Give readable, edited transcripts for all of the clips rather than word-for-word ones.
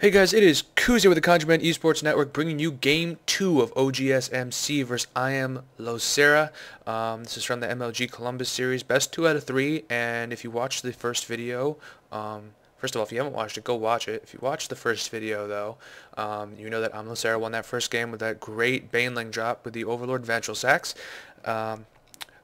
Hey guys, it is Kuz here with the Contraband Esports Network bringing you Game 2 of oGsMC versus IMLosirA. This is from the MLG Columbus series, best 2 out of 3, and if you watched the first video, first of all, if you haven't watched it, go watch it. If you watched the first video, though, you know that IMLosirA won that first game with that great Baneling drop with the Overlord Ventral Sax.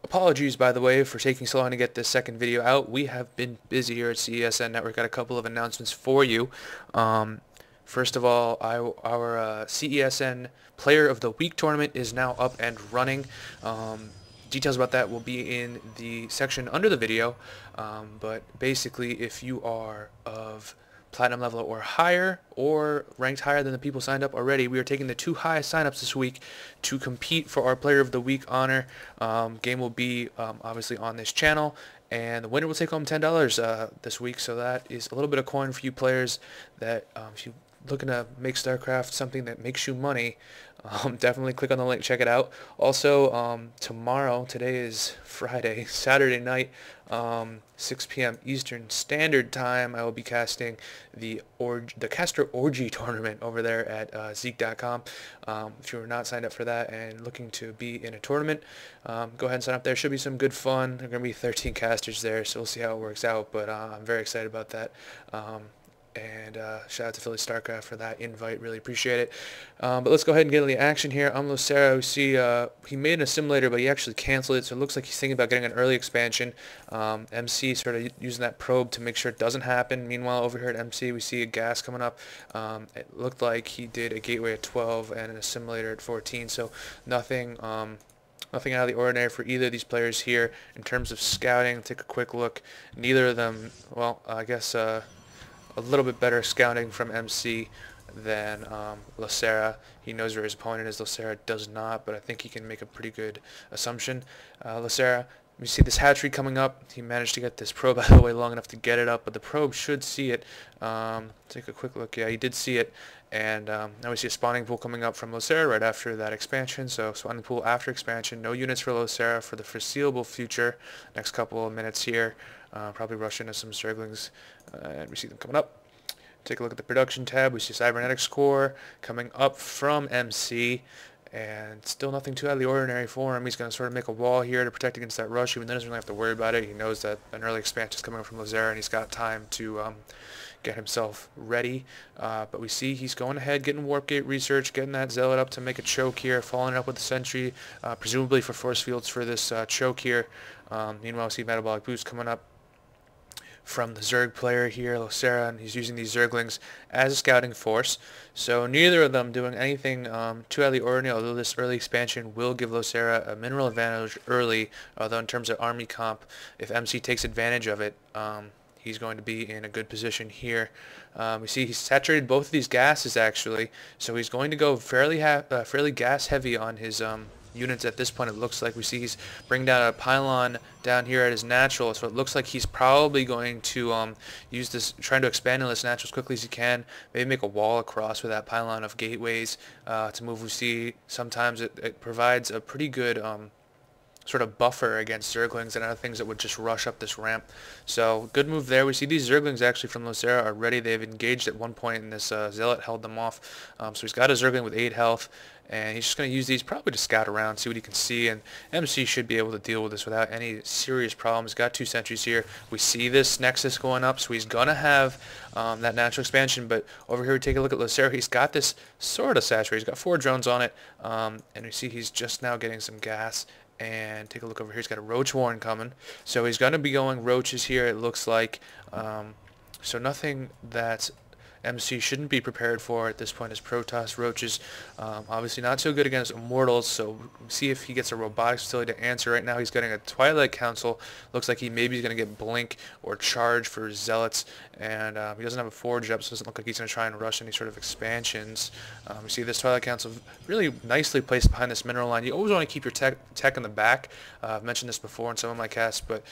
Apologies, by the way, for taking so long to get this second video out. We have been busy here at CESNetwork. Got a couple of announcements for you. First of all, our CESN Player of the Week tournament is now up and running. Details about that will be in the section under the video. But basically, if you are of platinum level or higher, or ranked higher than the people signed up already, we are taking the 2 highest signups this week to compete for our Player of the Week honor. Game will be obviously on this channel, and the winner will take home $10 this week. So that is a little bit of coin for you players that if you looking to make Starcraft something that makes you money, definitely click on the link, check it out. Also, tomorrow, today is Friday, Saturday night, 6 p.m. Eastern Standard Time, I will be casting the Caster Orgy tournament over there at Zeek.com. If you are not signed up for that and looking to be in a tournament, go ahead and sign up there. Should be some good fun. There are going to be 13 casters there, so we'll see how it works out, but I'm very excited about that. And shout out to Philly Starcraft for that invite, really appreciate it. But let's go ahead and get into the action here. IMLosirA, we see he made an assimilator, but he actually canceled it, so it looks like he's thinking about getting an early expansion. MC sort of using that probe to make sure it doesn't happen. Meanwhile, over here at MC, we see a gas coming up. It looked like he did a gateway at 12 and an assimilator at 14, so nothing nothing out of the ordinary for either of these players here. In terms of scouting, take a quick look. Neither of them, well, I guess a little bit better scouting from MC than LosirA. He knows where his opponent is. LosirA does not, but I think he can make a pretty good assumption. LosirA, we see this hatchery coming up. He managed to get this probe out of the way long enough to get it up, but the probe should see it. Take a quick look. Yeah, he did see it. And now we see a spawning pool coming up from LosirA right after that expansion. So spawning pool after expansion. No units for LosirA for the foreseeable future. Next couple of minutes here. Probably rush into some Zerglings. And we see them coming up. Take a look at the production tab. We see Cybernetics Core coming up from MC. And still nothing too out of the ordinary for him. He's going to sort of make a wall here to protect against that rush. Even then, he doesn't really have to worry about it. He knows that an early expansion is coming up from LosirA, and he's got time to get himself ready. But we see he's going ahead, getting Warp Gate research, getting that Zealot up to make a choke here, following it up with the Sentry, presumably for force fields for this choke here. Meanwhile, we see Metabolic Boost coming up from the Zerg player here, LosirA, and he's using these Zerglings as a scouting force. So neither of them doing anything too out of the ordinary, although this early expansion will give LosirA a mineral advantage early, although in terms of army comp, if MC takes advantage of it, he's going to be in a good position here. We see he's saturated both of these gases, actually, so he's going to go fairly gas heavy on his units at this point. It looks like we see he's bringing down a pylon down here at his natural, so it looks like he's probably going to use this, trying to expand on this natural as quickly as he can, maybe make a wall across with that pylon of gateways to move. We see sometimes it provides a pretty good sort of buffer against Zerglings and other things that would just rush up this ramp. So good move there. We see these Zerglings actually from LosirA are ready. They've engaged at one point, and this Zealot held them off. So he's got a Zergling with 8 health, and he's just going to use these probably to scout around, see what he can see, and MC should be able to deal with this without any serious problems. Got 2 sentries here. We see this Nexus going up, so he's going to have that natural expansion, but over here we take a look at LosirA. He's got this sort of saturated. He's got 4 drones on it, and we see he's just now getting some gas. And take a look over here. He's got a Roach Warren coming. So he's going to be going Roaches here, it looks like. So nothing that MC shouldn't be prepared for at this point is Protoss Roaches. Obviously not so good against Immortals, so we'll see if he gets a robotics facility to answer. Right now he's getting a Twilight Council. Looks like he maybe is going to get Blink or Charge for Zealots, and he doesn't have a Forge up, so it doesn't look like he's going to try and rush any sort of expansions. We see this Twilight Council really nicely placed behind this mineral line. You always want to keep your tech in the back. I've mentioned this before in some of my casts, but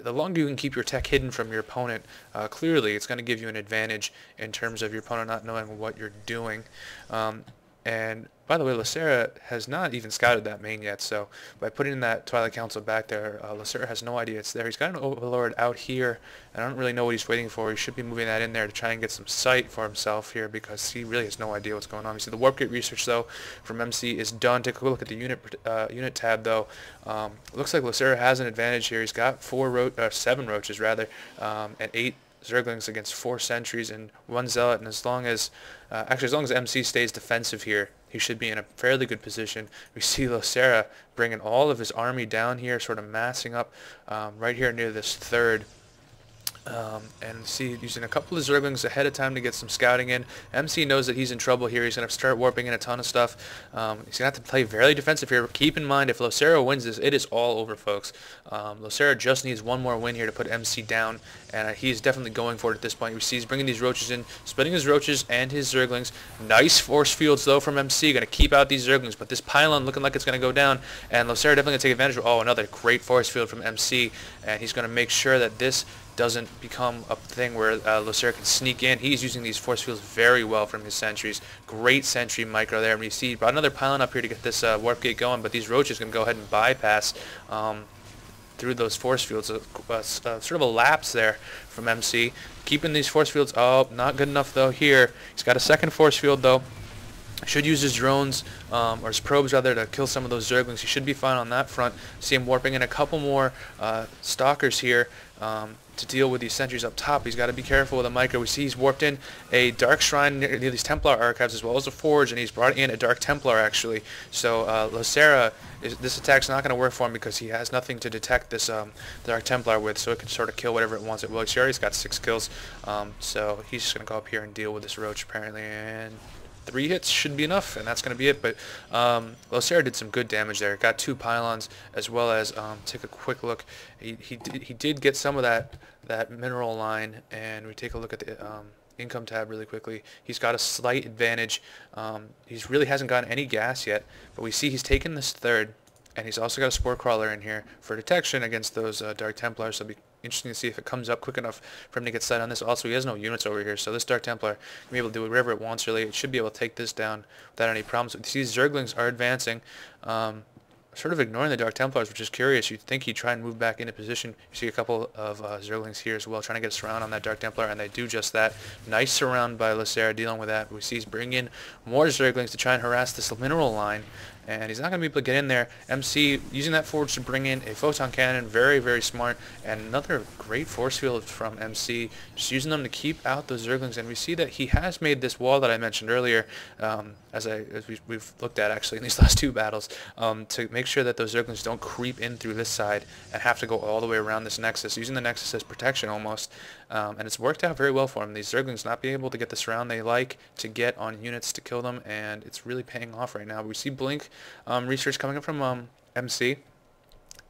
the longer you can keep your tech hidden from your opponent, clearly it's going to give you an advantage in terms of your opponent not knowing what you're doing. And by the way, IMLosirA has not even scouted that main yet, so by putting that Twilight Council back there, IMLosirA has no idea it's there. He's got an Overlord out here, and I don't really know what he's waiting for. He should be moving that in there to try and get some sight for himself here, because he really has no idea what's going on. You see the Warp Gate research, though, from MC is done. Take a look at the unit tab, though. Looks like IMLosirA has an advantage here. He's got 7 roaches, rather, and 8 Zerglings against 4 sentries and 1 zealot, and as long as MC stays defensive here, he should be in a fairly good position. We see IMLosirA bringing all of his army down here, sort of massing up right here near this third. And see, using a couple of Zerglings ahead of time to get some scouting in. MC knows that he's in trouble here. He's going to start warping in a ton of stuff. He's going to have to play very defensive here. But keep in mind, if IMLosirA wins this, it is all over, folks. IMLosirA just needs one more win here to put MC down, and he's definitely going for it at this point. We see he's bringing these roaches in, splitting his roaches and his Zerglings. Nice force fields, though, from MC. Going to keep out these Zerglings, but this pylon looking like it's going to go down, and IMLosirA definitely going to take advantage of. Oh, another great force field from MC, and he's going to make sure that this doesn't become a thing where IMLosirA can sneak in. He's using these force fields very well from his sentries. Great sentry micro there. And you see, brought another pylon up here to get this warp gate going, but these roaches can go ahead and bypass through those force fields. Sort of a lapse there from MC. Keeping these force fields. Oh, not good enough though here. He's got a second force field though. Should use his drones, or his probes rather, to kill some of those Zerglings. He should be fine on that front. See him warping in a couple more stalkers here to deal with these sentries up top. He's got to be careful with a micro. We see he's warped in a Dark Shrine near these Templar archives as well as a Forge, and he's brought in a Dark Templar actually. So IMLosirA, this attack's not going to work for him because he has nothing to detect this Dark Templar with, so it can sort of kill whatever it wants at will. He's already got 6 kills, so he's just going to go up here and deal with this Roach apparently, and 3 hits should be enough, and that's going to be it. But IMLosirA did some good damage there. Got 2 pylons, as well as take a quick look. He did get some of that mineral line, and we take a look at the income tab really quickly. He's got a slight advantage. He really hasn't gotten any gas yet, but we see he's taken this third, and he's also got a Spore Crawler in here for detection against those Dark Templars. So it'll be interesting to see if it comes up quick enough for him to get sight on this. Also, he has no units over here, so this Dark Templar can be able to do whatever it wants, really. It should be able to take this down without any problems. These Zerglings are advancing, sort of ignoring the Dark Templars, which is curious. You'd think he'd try and move back into position. You see a couple of Zerglings here as well, trying to get a surround on that Dark Templar, and they do just that. Nice surround by IMLosirA dealing with that. We see he's bringing in more Zerglings to try and harass this mineral line, and he's not going to be able to get in there. MC using that Forge to bring in a Photon Cannon, very, very smart, and another great force field from MC, just using them to keep out those Zerglings. And we see that he has made this wall that I mentioned earlier, as we've looked at actually in these last 2 battles, to make sure that those Zerglings don't creep in through this side and have to go all the way around this Nexus, using the Nexus as protection almost. And it's worked out very well for him. These Zerglings not being able to get the surround they like to get on units to kill them, and it's really paying off right now. We see Blink research coming up from MC,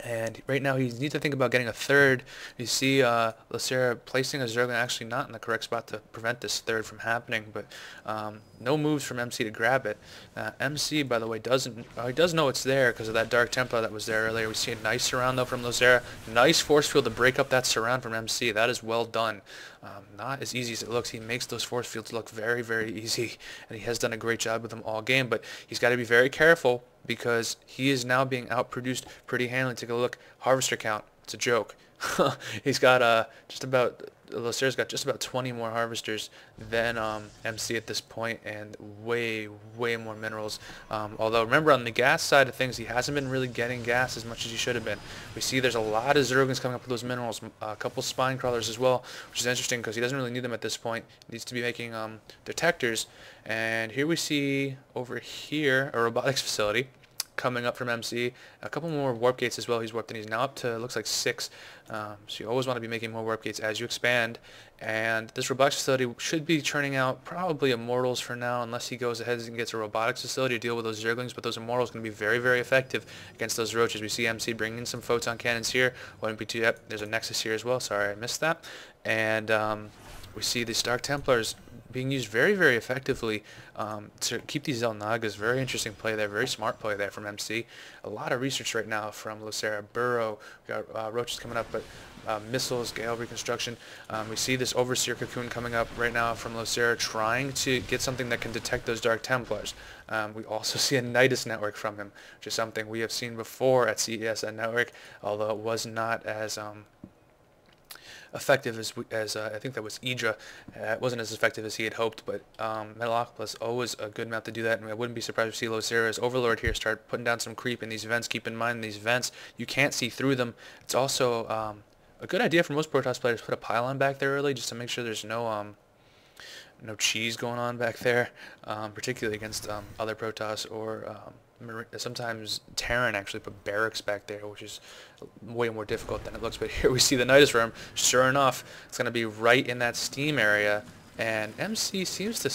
and right now he needs to think about getting a third. You see IMLosirA placing a Zergling actually not in the correct spot to prevent this third from happening, but no moves from MC to grab it. MC, by the way, he does know it's there because of that Dark Templar that was there earlier. We see a nice surround though from IMLosirA. Nice force field to break up that surround from MC. That is well done. Not as easy as it looks. He makes those force fields look very, very easy, and he has done a great job with them all game, but he's got to be very careful because he is now being outproduced pretty handily. Take a look. Harvester count. It's a joke. He's got IMLosirA's got just about 20 more harvesters than MC at this point, and way, way more minerals. Although remember, on the gas side of things, he hasn't been really getting gas as much as he should have been. We see there's a lot of Zerglings coming up with those minerals, a couple Spine Crawlers as well, which is interesting because he doesn't really need them at this point. He needs to be making detectors. And here we see over here a robotics facility coming up from MC. A couple more warp gates as well. He's warped in. He's now up to, looks like 6. So you always want to be making more warp gates as you expand. And this robotics facility should be churning out probably Immortals for now, unless he goes ahead and gets a robotics facility to deal with those Zerglings. But those Immortals are going to be very, very effective against those Roaches. We see MC bringing in some Photon Cannons here. Yep, there's a Nexus here as well. Sorry, I missed that. And we see these Dark Templars being used very, very effectively to keep these Nagas. Very interesting play there, very smart play there from MC. A lot of research right now from IMLosirA. Burrow, we got roaches coming up, but missiles, Gale reconstruction. We see this Overseer cocoon coming up right now from IMLosirA, trying to get something that can detect those Dark Templars. We also see a Nidus network from him, which is something we have seen before at CESNetwork, although it was not as effective as I think that was Idra. It wasn't as effective as he had hoped, but Metalopolis always a good map to do that, and I wouldn't be surprised to see IMLosirA's Overlord here start putting down some creep in these vents. Keep in mind, these vents, you can't see through them. It's also a good idea for most Protoss players to put a pylon back there early, just to make sure there's no cheese going on back there, particularly against other Protoss or sometimes Terran actually put barracks back there, which is way more difficult than it looks. But here we see the Nidus room. Sure enough, it's going to be right in that steam area, and MC seems to